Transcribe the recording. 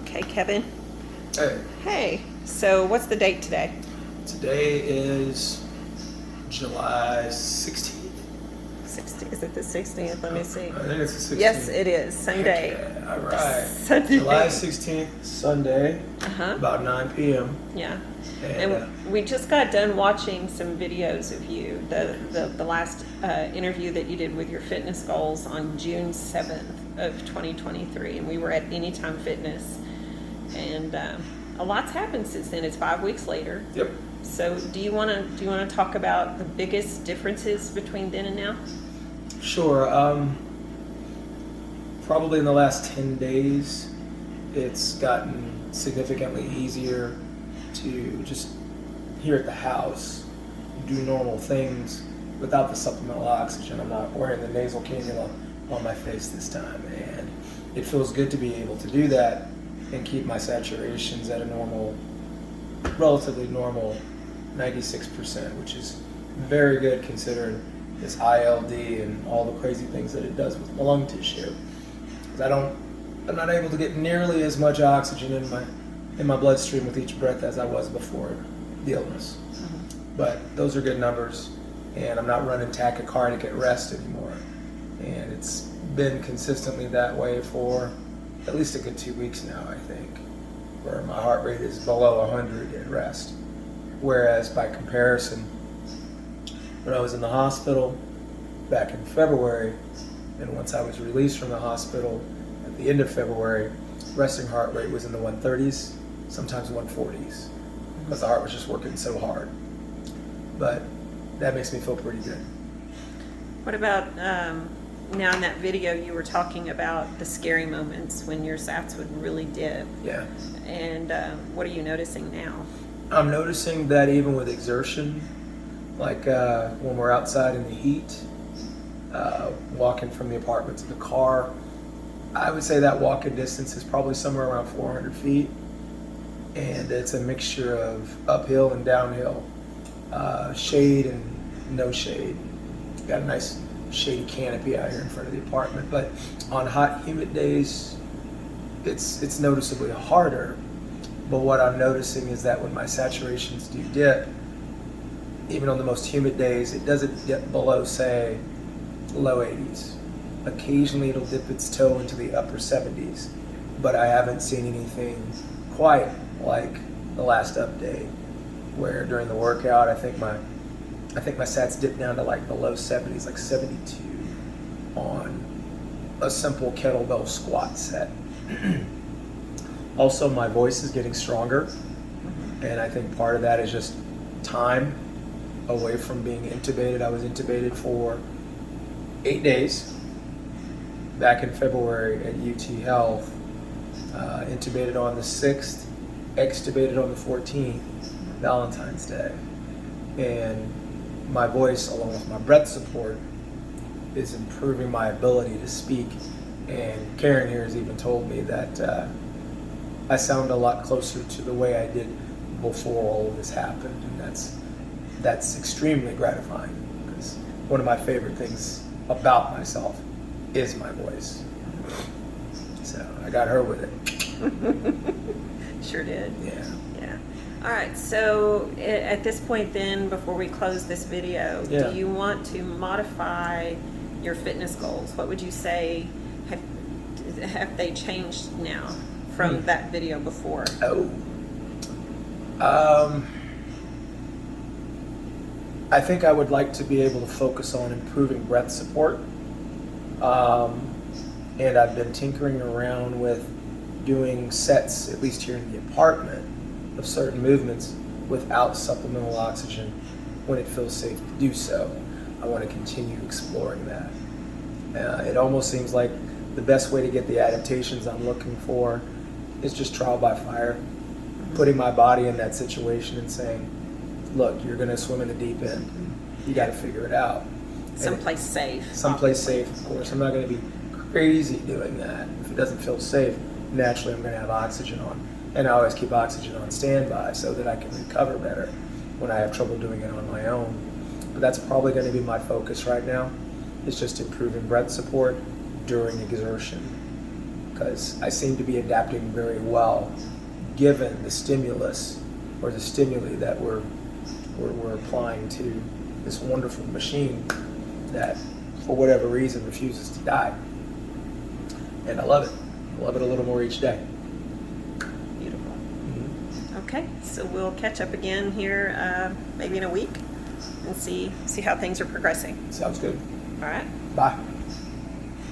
Okay, Kevin. Hey, Hey, so what's the date today? today is July 16th. Is it the 16th? Let me see. I think it's the 16th. Yes, it is. Sunday. Heck yeah, all right. Sunday. July 16th, Sunday, Uh-huh. about 9 p.m. Yeah. And, And we just got done watching some videos of you. The last interview that you did with your fitness goals on June 7th of 2023. And we were at Anytime Fitness. And a lot's happened since then. It's 5 weeks later. Yep. So do you want to talk about the biggest differences between then and now? Sure. Probably in the last 10 days, it's gotten significantly easier to just here at the house do normal things without the supplemental oxygen. I'm not wearing the nasal cannula on my face this time, and it feels good to be able to do that and keep my saturations at a normal, relatively normal 96%, which is very good considering this ILD and all the crazy things that it does with my lung tissue. Because I'm not able to get nearly as much oxygen in my bloodstream with each breath as I was before the illness. But those are good numbers, and I'm not running tachycardic at rest anymore. And it's been consistently that way for at least a good 2 weeks now, I think, where my heart rate is below 100 at rest. Whereas by comparison, when I was in the hospital back in February, and once I was released from the hospital at the end of February, resting heart rate was in the 130s, sometimes 140s, because the heart was just working so hard. But that makes me feel pretty good. What about now in that video you were talking about the scary moments when your sats would really dip? Yeah. And what are you noticing now? I'm noticing that even with exertion, like when we're outside in the heat, walking from the apartment to the car, I would say that walking distance is probably somewhere around 400 feet. And it's a mixture of uphill and downhill, shade and no shade. Got a nice shady canopy out here in front of the apartment, but on hot, humid days, it's noticeably harder. But what I'm noticing is that when my saturations do dip, even on the most humid days, it doesn't dip below, say, low 80s. Occasionally it'll dip its toe into the upper 70s, but I haven't seen anything quite like the last update, where during the workout, I think my sats dipped down to like the low 70s, like 72 on a simple kettlebell squat set. Also, my voice is getting stronger, and I think part of that is just time away from being intubated. I was intubated for 8 days back in February at UT Health, intubated on the 6th, extubated on the 14th, Valentine's Day. And my voice, along with my breath support, is improving my ability to speak. And Karen here has even told me that I sound a lot closer to the way I did before all of this happened, and that's extremely gratifying, because one of my favorite things about myself is my voice. So I got her with it. Sure did. Yeah. Yeah. All right. So at this point, then, before we close this video, Yeah. do you want to modify your fitness goals? What would you say have they changed now from that video before? I think I would like to be able to focus on improving breath support. And I've been tinkering around with doing sets, at least here in the apartment, of certain movements without supplemental oxygen when it feels safe to do so. I want to continue exploring that. It almost seems like the best way to get the adaptations I'm looking for is just trial by fire, putting my body in that situation and saying, look, you're going to swim in the deep end. You got to figure it out. Someplace safe. Someplace safe, of course. I'm not going to be crazy doing that. If it doesn't feel safe, naturally I'm going to have oxygen on. And I always keep oxygen on standby so that I can recover better when I have trouble doing it on my own. But that's probably going to be my focus right now, is just improving breath support during exertion. because I seem to be adapting very well given the stimulus or the stimuli that we're applying to this wonderful machine that, for whatever reason, refuses to die. And I love it. I love it a little more each day. Beautiful. Mhm. Okay, so we'll catch up again here maybe in a week and see how things are progressing. Sounds good. All right. Bye.